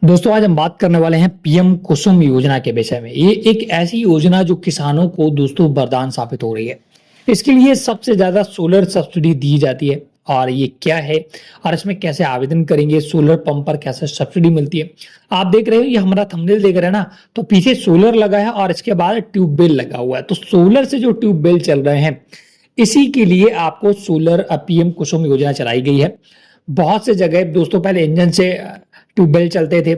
दोस्तों आज हम बात करने वाले हैं पीएम कुसुम योजना के विषय में। ये एक ऐसी योजना जो किसानों को दोस्तों वरदान साबित हो रही है। इसके लिए सबसे ज्यादा सोलर सब्सिडी दी जाती है। और ये क्या है और इसमें कैसे आवेदन करेंगे, सोलर पंप पर कैसे सब्सिडी मिलती है। आप देख रहे हो, ये हमारा थंबनेल देख रहे हैं ना, तो पीछे सोलर लगा है और इसके बाद ट्यूबवेल लगा हुआ है। तो सोलर से जो ट्यूबवेल चल रहे हैं, इसी के लिए आपको सोलर पीएम कुसुम योजना चलाई गई है। बहुत से जगह दोस्तों पहले इंजन से ट्यूबवेल चलते थे,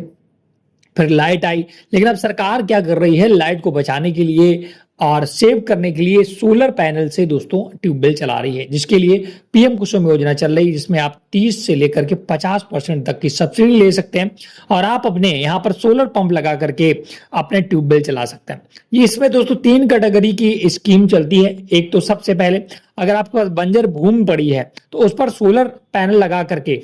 फिर लाइट आई, लेकिन अब सरकार क्या कर रही है, लाइट को बचाने के लिए और सेव करने के लिए सोलर पैनल से दोस्तों ट्यूबवेल चला रही है, जिसके लिए पीएम कुसुम योजना चल रही है, जिसमें आप 30 से लेकर के 50% तक की सब्सिडी ले सकते हैं और आप अपने यहाँ पर सोलर पंप लगा करके अपने ट्यूबवेल चला सकते हैं। ये इसमें दोस्तों 3 कैटेगरी की स्कीम चलती है। एक तो सबसे पहले, अगर आपके पास बंजर भूमि पड़ी है तो उस पर सोलर पैनल लगा करके,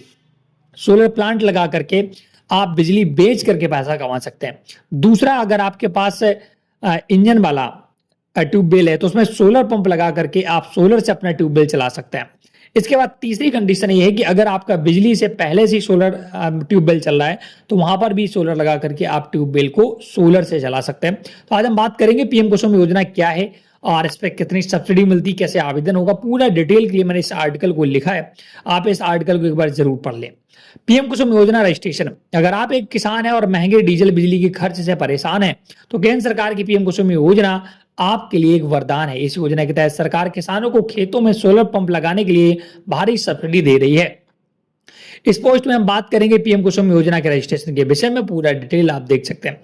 सोलर प्लांट लगा करके आप बिजली बेच करके पैसा कमा सकते हैं। दूसरा, अगर आपके पास इंजन वाला ट्यूबवेल है तो उसमें सोलर पंप लगा करके आप सोलर से अपना ट्यूबवेल चला सकते हैं। इसके बाद तीसरी कंडीशन ये है कि अगर आपका बिजली से पहले से सोलर ट्यूबवेल चल रहा है तो वहां पर भी सोलर लगा करके आप ट्यूबवेल को सोलर से चला सकते हैं। तो आज हम बात करेंगे पीएम कुसुम योजना क्या है और इस पर कितनी सब्सिडी मिलती, कैसे आवेदन होगा, पूरा डिटेल के लिए मैंने इस आर्टिकल को लिखा है। आप इस आर्टिकल को एक बार जरूर पढ़ लें। पीएम कुसुम योजना रजिस्ट्रेशन, अगर आप एक किसान हैं और महंगे डीजल बिजली के खर्च से परेशान हैं तो केंद्र सरकार की पीएम कुसुम योजना आपके लिए एक वरदान है। इस योजना के तहत सरकार किसानों को खेतों में सोलर पंप लगाने के लिए भारी सब्सिडी दे रही है। इस पोस्ट में हम बात करेंगे पीएम कुसुम योजना के रजिस्ट्रेशन के विषय में, पूरा डिटेल आप देख सकते हैं।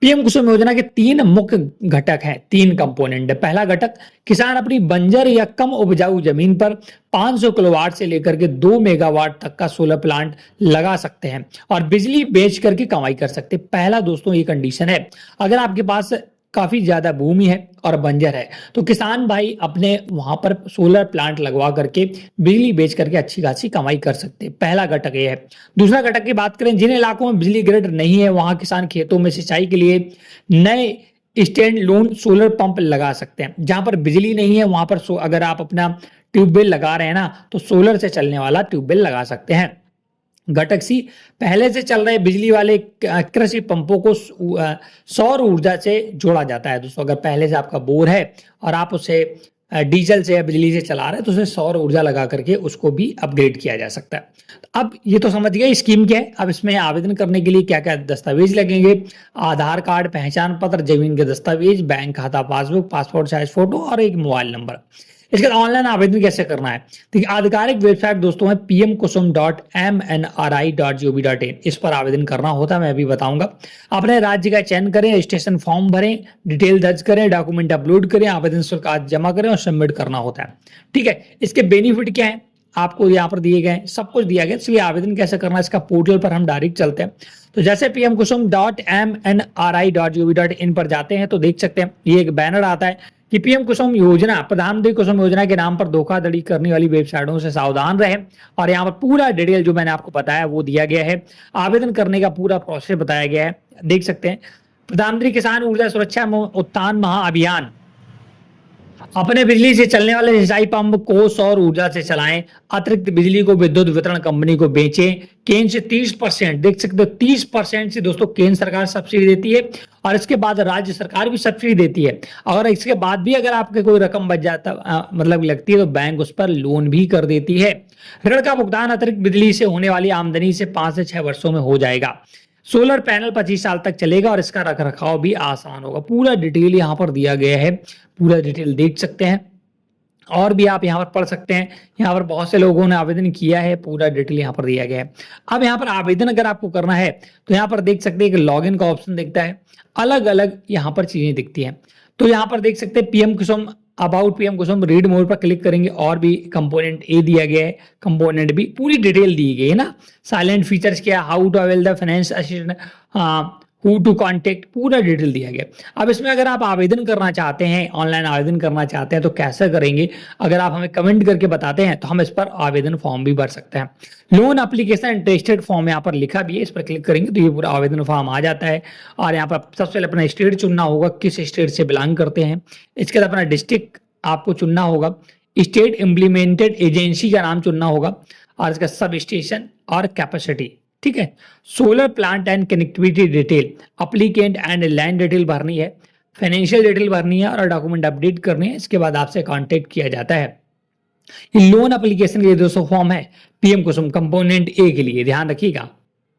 पीएम कुसुम योजना के 3 मुख्य घटक हैं, 3 कंपोनेंट है। पहला घटक, किसान अपनी बंजर या कम उपजाऊ जमीन पर 500 किलोवाट से लेकर के 2 मेगावाट तक का सोलर प्लांट लगा सकते हैं और बिजली बेच करके कमाई कर सकते हैं। पहला दोस्तों ये कंडीशन है, अगर आपके पास काफी ज्यादा भूमि है और बंजर है तो किसान भाई अपने वहां पर सोलर प्लांट लगवा करके बिजली बेच करके अच्छी खासी कमाई कर सकते हैं। पहला घटक ये है। दूसरा घटक की बात करें, जिन इलाकों में बिजली ग्रिड नहीं है वहां किसान खेतों में सिंचाई के लिए नए स्टैंड लोन सोलर पंप लगा सकते हैं। जहां पर बिजली नहीं है वहां पर अगर आप अपना ट्यूबवेल लगा रहे हैं ना, तो सोलर से चलने वाला ट्यूबवेल लगा सकते हैं। घटक सी, पहले से चल रहे बिजली वाले कृषि पंपों को सौर ऊर्जा से जोड़ा जाता है। दोस्तों अगर पहले से आपका बोर है और आप उसे डीजल से या बिजली से चला रहे हैं तो उसे सौर ऊर्जा लगा करके उसको भी अपग्रेड किया जा सकता है। अब ये तो समझ गए स्कीम क्या है। अब इसमें आवेदन करने के लिए क्या क्या दस्तावेज लगेंगे, आधार कार्ड, पहचान पत्र, जमीन के दस्तावेज, बैंक खाता पासबुक, पासपोर्ट साइज फोटो और एक मोबाइल नंबर। इसके बाद ऑनलाइन आवेदन कैसे करना है, देखिए आधिकारिक वेबसाइट दोस्तों है pmkusum.mnri.gov.in, इस पर आवेदन करना होता है, मैं अभी बताऊंगा। अपने राज्य का चयन करें, रजिस्ट्रेशन फॉर्म भरें, डिटेल दर्ज करें, डॉक्यूमेंट अपलोड करें, आवेदन शुल्क आज जमा करें और सबमिट करना होता है। ठीक है, इसके बेनिफिट क्या है आपको यहाँ पर दिए गए, सब कुछ दिया गया। इसलिए आवेदन कैसे करना है, इसका पोर्टल पर हम डायरेक्ट चलते हैं। तो जैसे pmkusum.mnri.gov.in पर जाते हैं तो देख सकते हैं ये एक बैनर आता है कि पीएम कुसुम योजना, प्रधानमंत्री कुसुम योजना के नाम पर धोखाधड़ी करने वाली वेबसाइटों से सावधान रहें। और यहाँ पर पूरा डिटेल जो मैंने आपको बताया वो दिया गया है, आवेदन करने का पूरा प्रोसेस बताया गया है, देख सकते हैं। प्रधानमंत्री किसान ऊर्जा सुरक्षा उत्थान महाअभियान, अपने बिजली से चलने वाले सिंचाई पंप को सौर ऊर्जा से चलाएं, अतिरिक्त बिजली को विद्युत वितरण कंपनी को बेचें। केंद्र से 30%, देख सकते हो 30% से दोस्तों केंद्र सरकार सब्सिडी देती है और इसके बाद राज्य सरकार भी सब्सिडी देती है। और इसके बाद भी अगर आपके कोई रकम बच जाता मतलब लगती है तो बैंक उस पर लोन भी कर देती है। ऋण का भुगतान अतिरिक्त बिजली से होने वाली आमदनी से 5 से 6 वर्षों में हो जाएगा। सोलर पैनल 25 साल तक चलेगा और इसका रखरखाव भी आसान होगा। पूरा डिटेल यहाँ पर दिया गया है, पूरा डिटेल देख सकते हैं और भी आप यहाँ पर पढ़ सकते हैं। यहाँ पर बहुत से लोगों ने आवेदन किया है, पूरा डिटेल यहाँ पर दिया गया है। अब यहाँ पर आवेदन अगर आपको करना है तो यहाँ पर देख सकते हैं कि लॉगिन का ऑप्शन दिखता है, अलग अलग यहाँ पर चीजें दिखती हैं। तो यहाँ पर देख सकते हैं PM Kusum, about PM Kusum, read more पर क्लिक करेंगे और भी कंपोनेंट ए दिया गया है, कंपोनेंट बी, पूरी डिटेल दी गई है ना। साइलेंट फीचर्स क्या, how to avail the finance assistant, who to contact, पूरा डिटेल दिया गया। अब इसमें अगर आप आवेदन करना चाहते हैं, ऑनलाइन आवेदन करना चाहते हैं तो कैसे करेंगे, अगर आप हमें कमेंट करके बताते हैं तो हम इस पर आवेदन फॉर्म भी भर सकते हैं। लोन एप्लीकेशन इंटरेस्टेड फॉर्म यहाँ पर लिखा भी है, इस पर क्लिक करेंगे तो ये पूरा आवेदन फॉर्म आ जाता है। और यहाँ पर सबसे पहले अपना स्टेट चुनना होगा, किस स्टेट से बिलोंग करते हैं। इसके बाद अपना डिस्ट्रिक्ट आपको चुनना होगा, स्टेट इम्प्लीमेंटेड एजेंसी का नाम चुनना होगा और इसका सब स्टेशन और कैपेसिटी ठीक है। Solar plant and connectivity detail, applicant and land detail भरनी है, फाइनेंशियल डिटेल भरनी है और डॉक्यूमेंट अपडेट करनी है। इसके बाद आपसे कांटेक्ट किया जाता है। ये लोन एप्लीकेशन के लिए दोस्तों फॉर्म है पीएम कुसुम कंपोनेंट ए के लिए, ध्यान रखिएगा,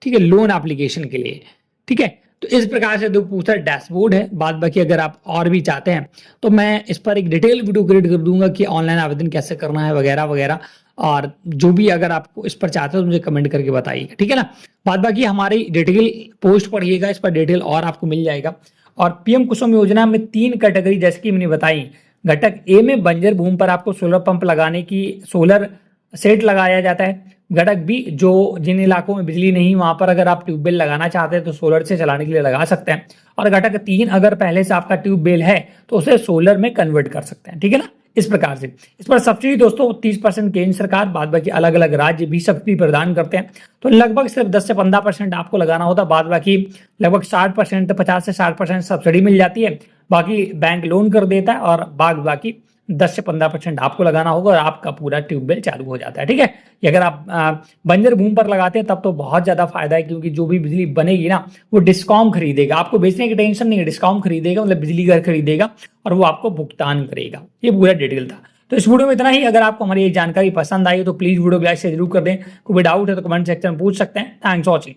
ठीक है, लोन एप्लीकेशन के लिए, ठीक है। तो इस प्रकार से दो पूछा डैशबोर्ड है। बाद बाकी अगर आप और भी चाहते हैं तो मैं इस पर एक डिटेल वीडियो क्रिएट कर दूंगा कि ऑनलाइन आवेदन कैसे करना है वगैरह वगैरह, और जो भी अगर आपको इस पर चाहते हो तो मुझे कमेंट करके बताइएगा, ठीक है ना। बाद बाकी हमारी डिटेल पोस्ट पढ़िएगा, इस पर डिटेल और आपको मिल जाएगा। और पीएम कुसुम योजना में 3 कैटेगरी जैसे कि मैंने बताई। घटक ए में बंजर भूमि पर आपको सोलर पंप लगाने की सोलर सेट लगाया जाता है। घटक बी, जो जिन इलाकों में बिजली नहीं वहां पर अगर आप ट्यूबवेल लगाना चाहते हैं तो सोलर से चलाने के लिए लगा सकते हैं। और घटक 3, अगर पहले से आपका ट्यूबवेल है तो उसे सोलर में कन्वर्ट कर सकते हैं, ठीक है ना। इस प्रकार से इस पर सब्सिडी दोस्तों 30% केंद्र सरकार, बाद बाकी अलग अलग राज्य भी सब्सिडी प्रदान करते हैं। तो लगभग सिर्फ 10 से 15% आपको लगाना होता है, बाद बाकी लगभग 60%, 50 से 60% सब्सिडी मिल जाती है। बाकी बैंक लोन कर देता है और बाकी 10 से 15% आपको लगाना होगा और आपका पूरा ट्यूबवेल चालू हो जाता है, ठीक है। ये अगर आप बंजर भूमि पर लगाते हैं तब तो बहुत ज्यादा फायदा है, क्योंकि जो भी बिजली बनेगी ना वो डिस्कॉम खरीदेगा, आपको बेचने की टेंशन नहीं है, डिस्कॉम खरीदेगा, मतलब बिजली घर खरीदेगा और वो आपको भुगतान करेगा। ये पूरा डिटेल था। तो इस वीडियो में इतना ही। अगर आपको हमारी ये जानकारी पसंद आई तो प्लीज वीडियो को लाइक से जरूर कर दें। कोई डाउट है तो कमेंट सेक्शन में पूछ सकते हैं। Thanks for watching.